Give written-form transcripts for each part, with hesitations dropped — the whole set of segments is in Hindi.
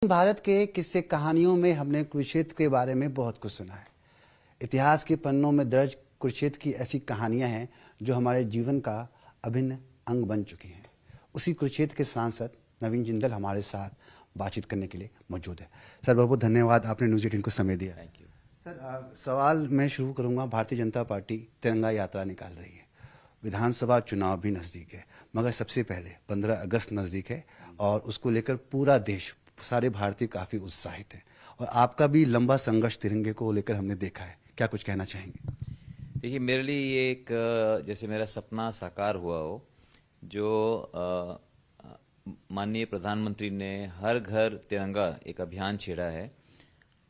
भारत के किस्से कहानियों में हमने कुरुक्षेत्र के बारे में बहुत कुछ सुना है। इतिहास के पन्नों में दर्ज कुरुक्षेत्र की ऐसी कहानियां हैं जो हमारे जीवन का अभिन्न अंग बन चुकी हैं। उसी कुरुक्षेत्र के सांसद नवीन जिंदल हमारे साथ बातचीत करने के लिए मौजूद है। सर बहुत बहुत धन्यवाद, आपने न्यूज़ 18 को समय दिया। थैंक यू सर सवाल मैं शुरू करूंगा। भारतीय जनता पार्टी तिरंगा यात्रा निकाल रही है, विधानसभा चुनाव भी नज़दीक है, मगर सबसे पहले 15 अगस्त नज़दीक है और उसको लेकर पूरा देश, सारे भारतीय काफ़ी उत्साहित हैं और आपका भी लंबा संघर्ष तिरंगे को लेकर हमने देखा है। क्या कुछ कहना चाहेंगे? देखिए, मेरे लिए ये एक जैसे मेरा सपना साकार हुआ हो, जो माननीय प्रधानमंत्री ने हर घर तिरंगा एक अभियान छेड़ा है।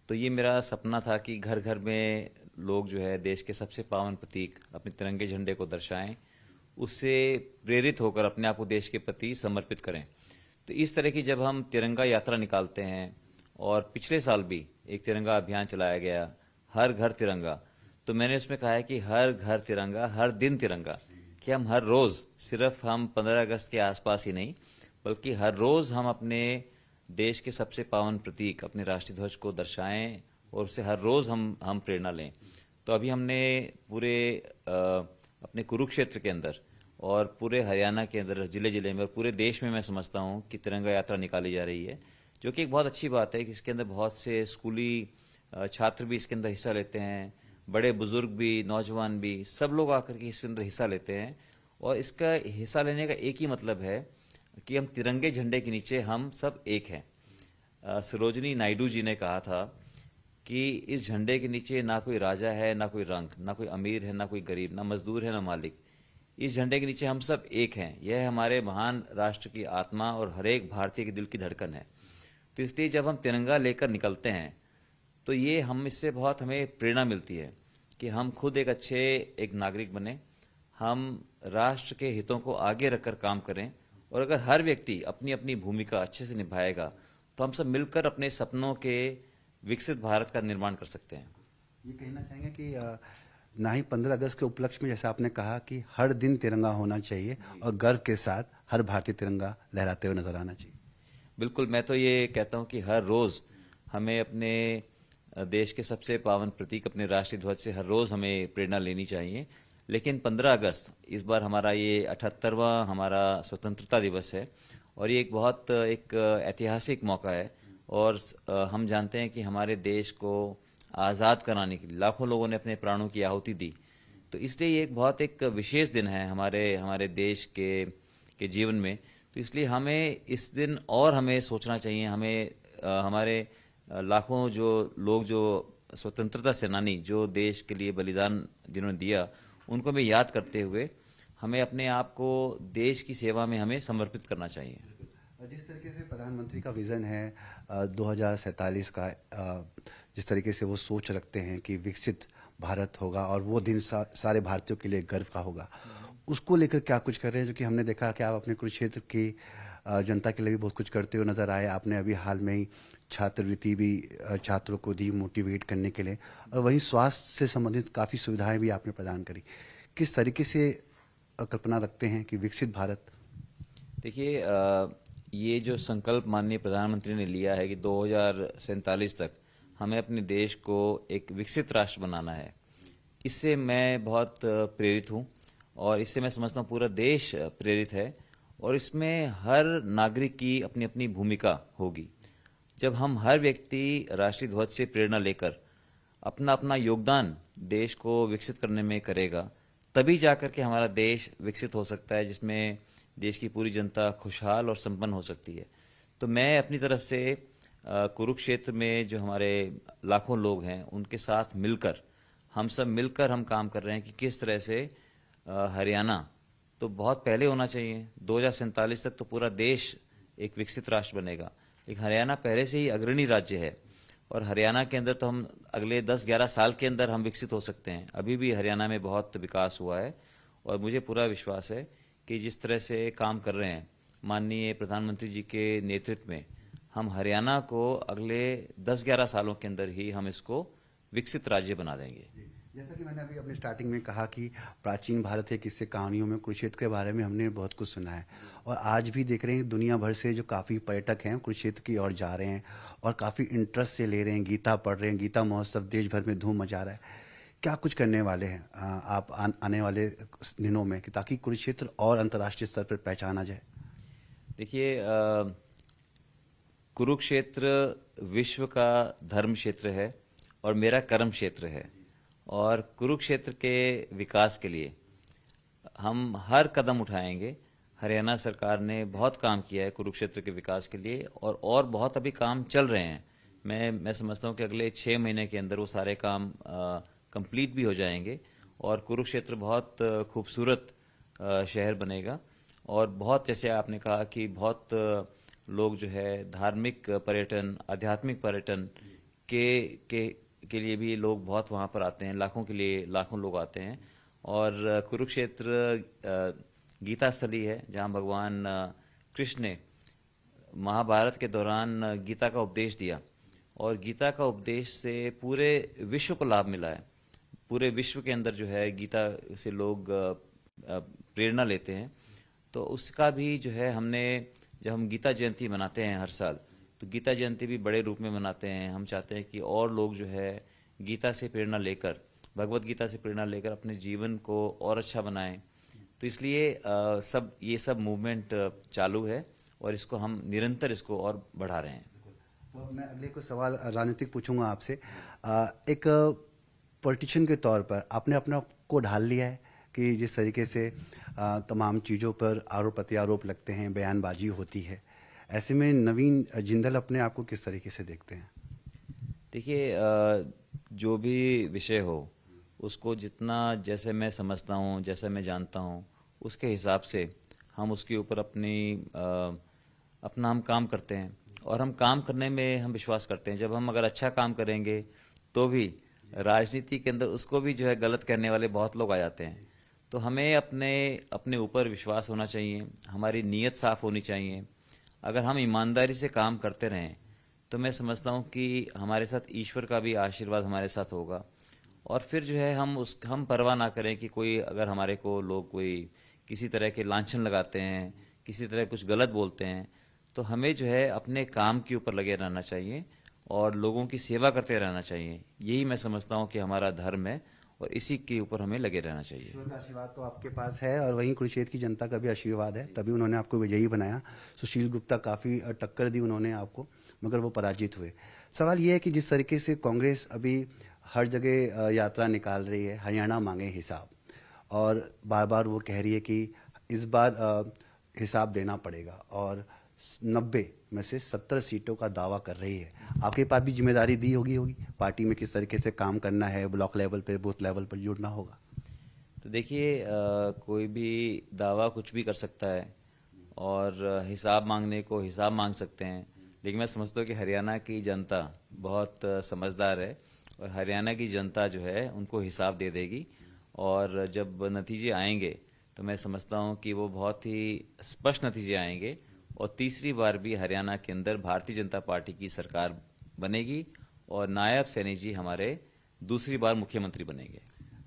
तो ये मेरा सपना था कि घर घर में लोग जो है देश के सबसे पावन प्रतीक अपने तिरंगे झंडे को दर्शाएं, उससे प्रेरित होकर अपने आप को देश के प्रति समर्पित करें। तो इस तरह की जब हम तिरंगा यात्रा निकालते हैं, और पिछले साल भी एक तिरंगा अभियान चलाया गया, हर घर तिरंगा, तो मैंने उसमें कहा है कि हर घर तिरंगा, हर दिन तिरंगा, कि हम हर रोज, सिर्फ हम 15 अगस्त के आसपास ही नहीं, बल्कि हर रोज हम अपने देश के सबसे पावन प्रतीक अपने राष्ट्रीय ध्वज को दर्शाएं और उससे हर रोज हम प्रेरणा लें। तो अभी हमने पूरे अपने कुरुक्षेत्र के अंदर और पूरे हरियाणा के अंदर जिले जिले में और पूरे देश में मैं समझता हूं कि तिरंगा यात्रा निकाली जा रही है, जो कि एक बहुत अच्छी बात है कि इसके अंदर बहुत से स्कूली छात्र भी इसके अंदर हिस्सा लेते हैं, बड़े बुजुर्ग भी, नौजवान भी, सब लोग आकर के इसके अंदर हिस्सा लेते हैं। और इसका हिस्सा लेने का एक ही मतलब है कि हम तिरंगे झंडे के नीचे हम सब एक हैं। सरोजनी नायडू जी ने कहा था कि इस झंडे के नीचे ना कोई राजा है, ना कोई रंक, ना कोई अमीर है, ना कोई गरीब, ना मजदूर है, ना मालिक। इस झंडे के नीचे हम सब एक हैं। यह हमारे महान राष्ट्र की आत्मा और हर एक भारतीय के दिल की धड़कन है। तो इसलिए जब हम तिरंगा लेकर निकलते हैं तो ये हम इससे बहुत हमें प्रेरणा मिलती है कि हम खुद एक अच्छे एक नागरिक बने, हम राष्ट्र के हितों को आगे रखकर काम करें। और अगर हर व्यक्ति अपनी अपनी भूमिका अच्छे से निभाएगा तो हम सब मिलकर अपने सपनों के विकसित भारत का निर्माण कर सकते हैं। ये कहना चाहेंगे कि ना ही 15 अगस्त के उपलक्ष्य में, जैसे आपने कहा कि हर दिन तिरंगा होना चाहिए और गर्व के साथ हर भारतीय तिरंगा लहराते हुए नजर आना चाहिए। बिल्कुल, मैं तो ये कहता हूं कि हर रोज हमें अपने देश के सबसे पावन प्रतीक अपने राष्ट्रीय ध्वज से हर रोज हमें प्रेरणा लेनी चाहिए। लेकिन 15 अगस्त इस बार हमारा ये 78वां हमारा स्वतंत्रता दिवस है और ये एक बहुत एक ऐतिहासिक मौका है। और हम जानते हैं कि हमारे देश को आज़ाद कराने के लिए लाखों लोगों ने अपने प्राणों की आहुति दी। तो इसलिए ये एक बहुत एक विशेष दिन है हमारे हमारे देश के जीवन में। तो इसलिए हमें इस दिन और हमें सोचना चाहिए, हमें हमारे लाखों जो लोग, जो स्वतंत्रता सेनानी, जो देश के लिए बलिदान जिन्होंने दिया, उनको हमें याद करते हुए हमें अपने आप को देश की सेवा में हमें समर्पित करना चाहिए। जिस तरीके से प्रधानमंत्री का विजन है 2047 का, जिस तरीके से वो सोच रखते हैं कि विकसित भारत होगा और वो दिन सारे भारतीयों के लिए गर्व का होगा, उसको लेकर क्या कुछ कर रहे हैं? जो कि हमने देखा कि आप अपने कुरुक्षेत्र की जनता के लिए भी बहुत कुछ करते हुए नजर आए। आपने अभी हाल में ही छात्रवृत्ति भी छात्रों को दी मोटिवेट करने के लिए, और वहीं स्वास्थ्य से संबंधित काफ़ी सुविधाएं भी आपने प्रदान करी। किस तरीके से कल्पना रखते हैं कि विकसित भारत? देखिए, ये जो संकल्प माननीय प्रधानमंत्री ने लिया है कि 2047 तक हमें अपने देश को एक विकसित राष्ट्र बनाना है, इससे मैं बहुत प्रेरित हूँ और इससे मैं समझता हूँ पूरा देश प्रेरित है। और इसमें हर नागरिक की अपनी अपनी भूमिका होगी। जब हम हर व्यक्ति राष्ट्रीय ध्वज से प्रेरणा लेकर अपना अपना योगदान देश को विकसित करने में करेगा, तभी जाकर के हमारा देश विकसित हो सकता है, जिसमें देश की पूरी जनता खुशहाल और संपन्न हो सकती है। तो मैं अपनी तरफ से कुरुक्षेत्र में जो हमारे लाखों लोग हैं उनके साथ मिलकर, हम सब मिलकर हम काम कर रहे हैं कि किस तरह से हरियाणा तो बहुत पहले होना चाहिए, 2047 तक तो पूरा देश एक विकसित राष्ट्र बनेगा, लेकिन हरियाणा पहले से ही अग्रणी राज्य है और हरियाणा के अंदर तो हम अगले 10-11 साल के अंदर हम विकसित हो सकते हैं। अभी भी हरियाणा में बहुत विकास हुआ है और मुझे पूरा विश्वास है कि जिस तरह से काम कर रहे हैं माननीय प्रधानमंत्री जी के नेतृत्व में, हम हरियाणा को अगले 10-11 सालों के अंदर ही हम इसको विकसित राज्य बना देंगे। जैसा कि मैंने अभी अपनी स्टार्टिंग में कहा कि प्राचीन भारत के किस्से कहानियों में कुरुक्षेत्र के बारे में हमने बहुत कुछ सुना है, और आज भी देख रहे हैं दुनिया भर से जो काफ़ी पर्यटक हैं कुरुक्षेत्र की ओर जा रहे हैं और काफ़ी इंटरेस्ट से ले रहे हैं, गीता पढ़ रहे हैं, गीता महोत्सव देश भर में धूम मचा रहा है। क्या कुछ करने वाले हैं आप आने वाले दिनों में कि ताकि कुरुक्षेत्र और अंतर्राष्ट्रीय स्तर पर पहचाना जाए? देखिए, कुरुक्षेत्र विश्व का धर्म क्षेत्र है और मेरा कर्म क्षेत्र है। और कुरुक्षेत्र के विकास के लिए हम हर कदम उठाएंगे। हरियाणा सरकार ने बहुत काम किया है कुरुक्षेत्र के विकास के लिए, और बहुत अभी काम चल रहे हैं। मैं समझता हूँ कि अगले 6 महीने के अंदर वो सारे काम कंप्लीट भी हो जाएंगे और कुरुक्षेत्र बहुत खूबसूरत शहर बनेगा। और बहुत, जैसे आपने कहा कि बहुत लोग जो है धार्मिक पर्यटन, आध्यात्मिक पर्यटन के लिए भी लोग बहुत वहाँ पर आते हैं, लाखों लोग आते हैं। और कुरुक्षेत्र गीता स्थली है जहाँ भगवान कृष्ण ने महाभारत के दौरान गीता का उपदेश दिया, और गीता का उपदेश से पूरे विश्व को लाभ मिला है। पूरे विश्व के अंदर जो है गीता से लोग प्रेरणा लेते हैं। तो उसका भी जो है हमने, जब हम गीता जयंती मनाते हैं हर साल, तो गीता जयंती भी बड़े रूप में मनाते हैं। हम चाहते हैं कि और लोग जो है गीता से प्रेरणा लेकर, भगवत गीता से प्रेरणा लेकर अपने जीवन को और अच्छा बनाएं। तो इसलिए ये सब मूवमेंट चालू है और इसको हम निरंतर इसको और बढ़ा रहे हैं। तो मैं अगले कुछ सवाल राजनीतिक पूछूंगा आपसे। एक पॉलिटिशियन के तौर पर आपने अपना को ढाल लिया है कि जिस तरीके से तमाम चीज़ों पर आरोप प्रत्यारोप लगते हैं, बयानबाजी होती है, ऐसे में नवीन जिंदल अपने आप को किस तरीके से देखते हैं? देखिए, जो भी विषय हो उसको जितना, जैसे मैं समझता हूँ, जैसे मैं जानता हूँ, उसके हिसाब से हम उसके ऊपर अपना हम काम करते हैं। और हम काम करने में हम विश्वास करते हैं। जब हम अगर अच्छा काम करेंगे तो भी राजनीति के अंदर उसको भी जो है गलत कहने वाले बहुत लोग आ जाते हैं। तो हमें अपने ऊपर विश्वास होना चाहिए, हमारी नीयत साफ होनी चाहिए। अगर हम ईमानदारी से काम करते रहें तो मैं समझता हूँ कि हमारे साथ ईश्वर का भी आशीर्वाद हमारे साथ होगा। और फिर जो है हम परवाह ना करें कि कोई, अगर हमारे को लोग कोई किसी तरह के लांछन लगाते हैं, किसी तरह कुछ गलत बोलते हैं, तो हमें जो है अपने काम के ऊपर लगे रहना चाहिए और लोगों की सेवा करते रहना चाहिए। यही मैं समझता हूँ कि हमारा धर्म है और इसी के ऊपर हमें लगे रहना चाहिए। ईश्वर का आशीर्वाद तो आपके पास है और वहीं कुरुक्षेत्र की जनता का भी आशीर्वाद है, तभी उन्होंने आपको विजयी बनाया। सुशील गुप्ता काफ़ी टक्कर दी उन्होंने आपको, मगर वो पराजित हुए। सवाल ये है कि जिस तरीके से कांग्रेस अभी हर जगह यात्रा निकाल रही है, हरियाणा मांगे हिसाब, और बार बार वो कह रही है कि इस बार हिसाब देना पड़ेगा, और 90 में से 70 सीटों का दावा कर रही है। आपके पास भी जिम्मेदारी दी होगी पार्टी में किस तरीके से काम करना है, ब्लॉक लेवल पे, बूथ लेवल पर जुड़ना होगा। तो देखिए, कोई भी दावा कुछ भी कर सकता है और हिसाब मांगने को हिसाब मांग सकते हैं, लेकिन मैं समझता हूँ कि हरियाणा की जनता बहुत समझदार है और हरियाणा की जनता जो है उनको हिसाब दे देगी। और जब नतीजे आएंगे तो मैं समझता हूँ कि वो बहुत ही स्पष्ट नतीजे आएंगे और तीसरी बार भी हरियाणा के अंदर भारतीय जनता पार्टी की सरकार बनेगी और नायब सैनी जी हमारे दूसरी बार मुख्यमंत्री बनेंगे।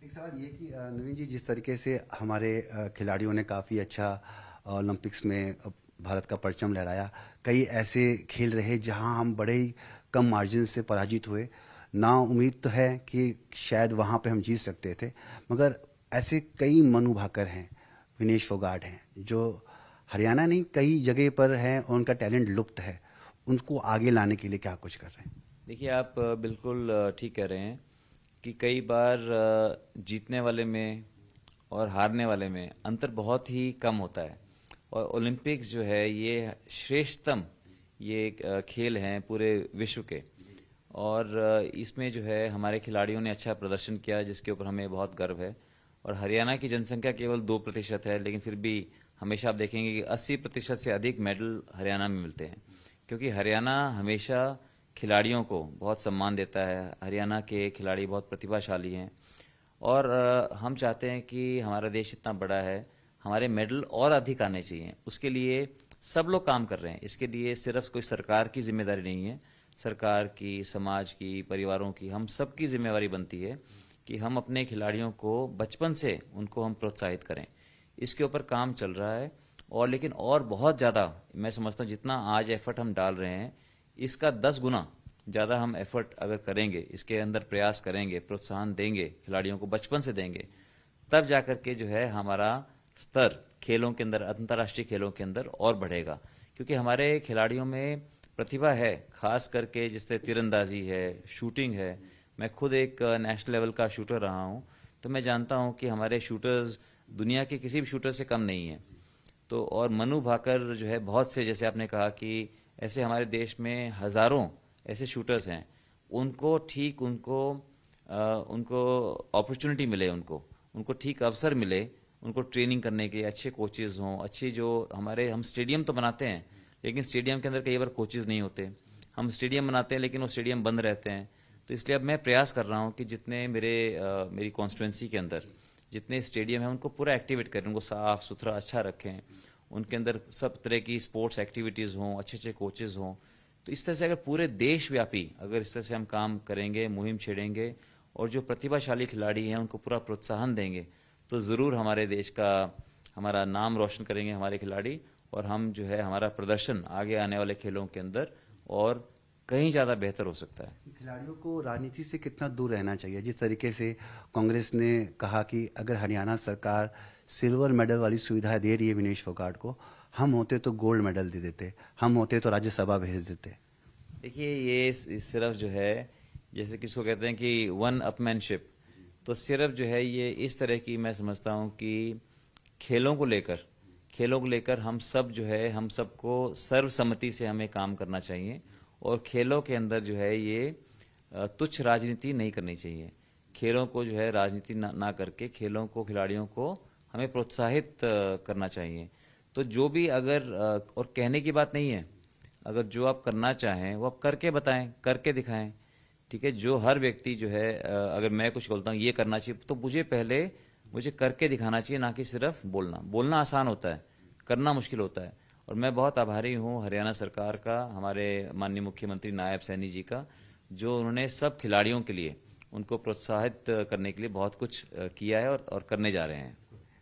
एक सवाल ये कि नवीन जी, जिस तरीके से हमारे खिलाड़ियों ने काफ़ी अच्छा ओलंपिक्स में भारत का परचम लहराया, कई ऐसे खेल रहे जहां हम बड़े ही कम मार्जिन से पराजित हुए। ना उम्मीद तो है कि शायद वहां पे हम जीत सकते थे, मगर ऐसे कई मनु भाकर हैं, विनेश फोगाट हैं, जो हरियाणा नहीं कई जगह पर हैं और उनका टैलेंट लुप्त है। उनको आगे लाने के लिए क्या कुछ कर रहे हैं? देखिए, आप बिल्कुल ठीक कह रहे हैं कि कई बार जीतने वाले में और हारने वाले में अंतर बहुत ही कम होता है। और ओलंपिक्स जो है ये श्रेष्ठतम ये खेल हैं पूरे विश्व के। और इसमें जो है हमारे खिलाड़ियों ने अच्छा प्रदर्शन किया जिसके ऊपर हमें बहुत गर्व है। और हरियाणा की जनसंख्या केवल 2% है, लेकिन फिर भी हमेशा आप देखेंगे कि 80% से अधिक मेडल हरियाणा में मिलते हैं, क्योंकि हरियाणा हमेशा खिलाड़ियों को बहुत सम्मान देता है। हरियाणा के खिलाड़ी बहुत प्रतिभाशाली हैं और हम चाहते हैं कि हमारा देश इतना बड़ा है, हमारे मेडल और अधिक आने चाहिए। उसके लिए सब लोग काम कर रहे हैं। इसके लिए सिर्फ कोई सरकार की जिम्मेदारी नहीं है, सरकार की, समाज की, परिवारों की, हम सबकी जिम्मेवारी बनती है कि हम अपने खिलाड़ियों को बचपन से उनको हम प्रोत्साहित करें। इसके ऊपर काम चल रहा है। और लेकिन और बहुत ज़्यादा मैं समझता हूँ जितना आज एफर्ट हम डाल रहे हैं, इसका 10 गुना ज़्यादा हम एफर्ट अगर करेंगे, इसके अंदर प्रयास करेंगे, प्रोत्साहन देंगे, खिलाड़ियों को बचपन से देंगे, तब जाकर के जो है हमारा स्तर खेलों के अंदर, अंतर्राष्ट्रीय खेलों के अंदर और बढ़ेगा। क्योंकि हमारे खिलाड़ियों में प्रतिभा है, खास करके जिससे तीरंदाजी है, शूटिंग है। मैं खुद एक नेशनल लेवल का शूटर रहा हूँ, तो मैं जानता हूँ कि हमारे शूटर्स दुनिया के किसी भी शूटर से कम नहीं हैं। तो और मनु भाकर जो है, बहुत से, जैसे आपने कहा कि ऐसे हमारे देश में हजारों ऐसे शूटर्स हैं, उनको ठीक उनको अपॉर्चुनिटी मिले, उनको ठीक अवसर मिले, उनको ट्रेनिंग करने के अच्छे कोचेज हों, अच्छी जो हम स्टेडियम तो बनाते हैं, लेकिन स्टेडियम के अंदर कई बार कोचेज नहीं होते। हम स्टेडियम बनाते हैं लेकिन वो स्टेडियम बंद रहते हैं। तो इसलिए अब मैं प्रयास कर रहा हूँ कि जितने मेरी कॉन्स्टिट्यूंसी के अंदर जितने स्टेडियम हैं उनको पूरा एक्टिवेट करें, उनको साफ सुथरा अच्छा रखें, उनके अंदर सब तरह की स्पोर्ट्स एक्टिविटीज़ हों, अच्छे अच्छे कोचेज़ हों। तो इस तरह से अगर पूरे देशव्यापी अगर इस तरह से हम काम करेंगे, मुहिम छेड़ेंगे और जो प्रतिभाशाली खिलाड़ी हैं उनको पूरा प्रोत्साहन देंगे, तो ज़रूर हमारे देश का हमारा नाम रोशन करेंगे हमारे खिलाड़ी, और हम जो है हमारा प्रदर्शन आगे आने वाले खेलों के अंदर और कहीं ज़्यादा बेहतर हो सकता है। खिलाड़ियों को राजनीति से कितना दूर रहना चाहिए? जिस तरीके से कांग्रेस ने कहा कि अगर हरियाणा सरकार सिल्वर मेडल वाली सुविधा दे रही है विनेश फोगाट को, हम होते तो गोल्ड मेडल दे देते, हम होते तो राज्यसभा भेज देते। देखिए, ये सिर्फ जो है, जैसे किसको कहते हैं कि वन अपमैनशिप, तो सिर्फ जो है ये इस तरह की मैं समझता हूँ कि खेलों को लेकर हम सब जो है, हम सबको सर्वसम्मति से हमें काम करना चाहिए। और खेलों के अंदर जो है ये तुच्छ राजनीति नहीं करनी चाहिए। खेलों को जो है राजनीति ना करके खेलों को, खिलाड़ियों को हमें प्रोत्साहित करना चाहिए। तो जो भी अगर और कहने की बात नहीं है, अगर जो आप करना चाहें वो आप करके बताएं, करके दिखाएं। ठीक है, जो हर व्यक्ति जो है अगर मैं कुछ बोलता हूँ ये करना चाहिए, तो मुझे करके दिखाना चाहिए, ना कि सिर्फ बोलना आसान होता है, करना मुश्किल होता है। और मैं बहुत आभारी हूँ हरियाणा सरकार का, हमारे माननीय मुख्यमंत्री नायब सैनी जी का, जो उन्होंने सब खिलाड़ियों के लिए उनको प्रोत्साहित करने के लिए बहुत कुछ किया है और करने जा रहे हैं।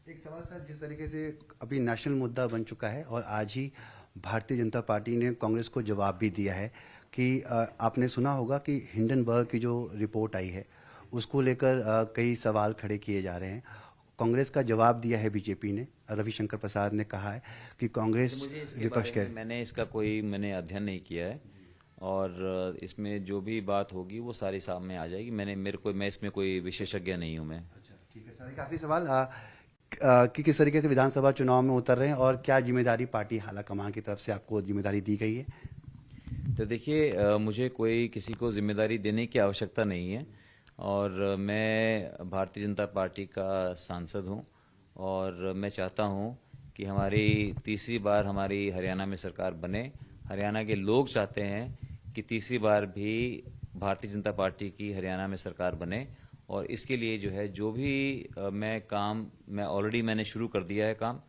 एक सवाल सर, जिस तरीके से अभी नेशनल मुद्दा बन चुका है और आज ही भारतीय जनता पार्टी ने कांग्रेस को जवाब भी दिया है कि आपने सुना होगा कि हिंडनबर्ग की जो रिपोर्ट आई है उसको लेकर कई सवाल खड़े किए जा रहे हैं। कांग्रेस का जवाब दिया है बीजेपी ने, रविशंकर प्रसाद ने कहा है कि कांग्रेस तो मुझे इसके विपक्ष बारे में मैंने इसका मैंने अध्ययन नहीं किया है, और इसमें जो भी बात होगी वो सारी सामने आ जाएगी। मैं इसमें कोई विशेषज्ञ नहीं हूँ मैं। अच्छा, ठीक है सर। एक आखिरी सवाल कि किस तरीके से विधानसभा चुनाव में उतर रहे हैं और क्या जिम्मेदारी पार्टी हालाकमान की तरफ से आपको जिम्मेदारी दी गई है? तो देखिए, मुझे कोई किसी को जिम्मेदारी देने की आवश्यकता नहीं है, और मैं भारतीय जनता पार्टी का सांसद हूँ, और मैं चाहता हूँ कि हमारी तीसरी बार हमारी हरियाणा में सरकार बने। हरियाणा के लोग चाहते हैं कि तीसरी बार भी भारतीय जनता पार्टी की हरियाणा में सरकार बने, और इसके लिए जो है जो भी मैंने शुरू कर दिया है काम।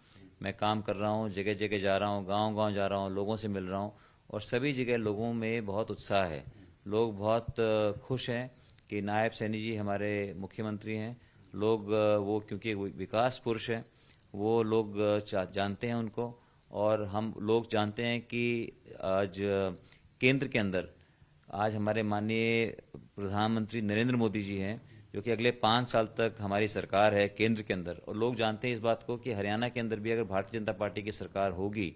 मैं काम कर रहा हूँ, जगह जगह जा रहा हूँ, गांव-गांव जा रहा हूँ, लोगों से मिल रहा हूँ, और सभी जगह लोगों में बहुत उत्साह है। लोग बहुत खुश हैं कि नायब सैनी जी हमारे मुख्यमंत्री हैं। लोग वो क्योंकि वो विकास पुरुष हैं, वो लोग जानते हैं उनको, और हम लोग जानते हैं कि आज केंद्र के अंदर आज हमारे माननीय प्रधानमंत्री नरेंद्र मोदी जी हैं, जो कि अगले 5 साल तक हमारी सरकार है केंद्र के अंदर। और लोग जानते हैं इस बात को कि हरियाणा के अंदर भी अगर भारतीय जनता पार्टी की सरकार होगी,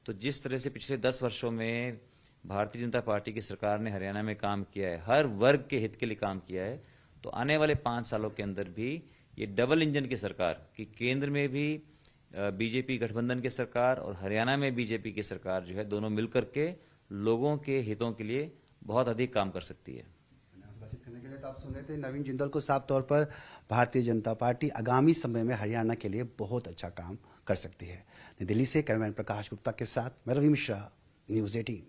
तो जिस तरह से पिछले 10 वर्षों में भारतीय जनता पार्टी की सरकार ने हरियाणा में काम किया है, हर वर्ग के हित के लिए काम किया है, तो आने वाले 5 सालों के अंदर भी ये डबल इंजन की सरकार, कि केंद्र में भी बीजेपी गठबंधन की सरकार और हरियाणा में बीजेपी की सरकार जो है, दोनों मिलकर के लोगों के हितों के लिए बहुत अधिक काम कर सकती है। बातचीत करने के लिए तो आप सुन रहे थे नवीन जिंदल को। साफ तौर पर भारतीय जनता पार्टी आगामी समय में हरियाणा के लिए बहुत अच्छा काम कर सकती है। नई दिल्ली से कैमरामैन प्रकाश गुप्ता के साथ मैं रवि मिश्रा, न्यूज़ 18।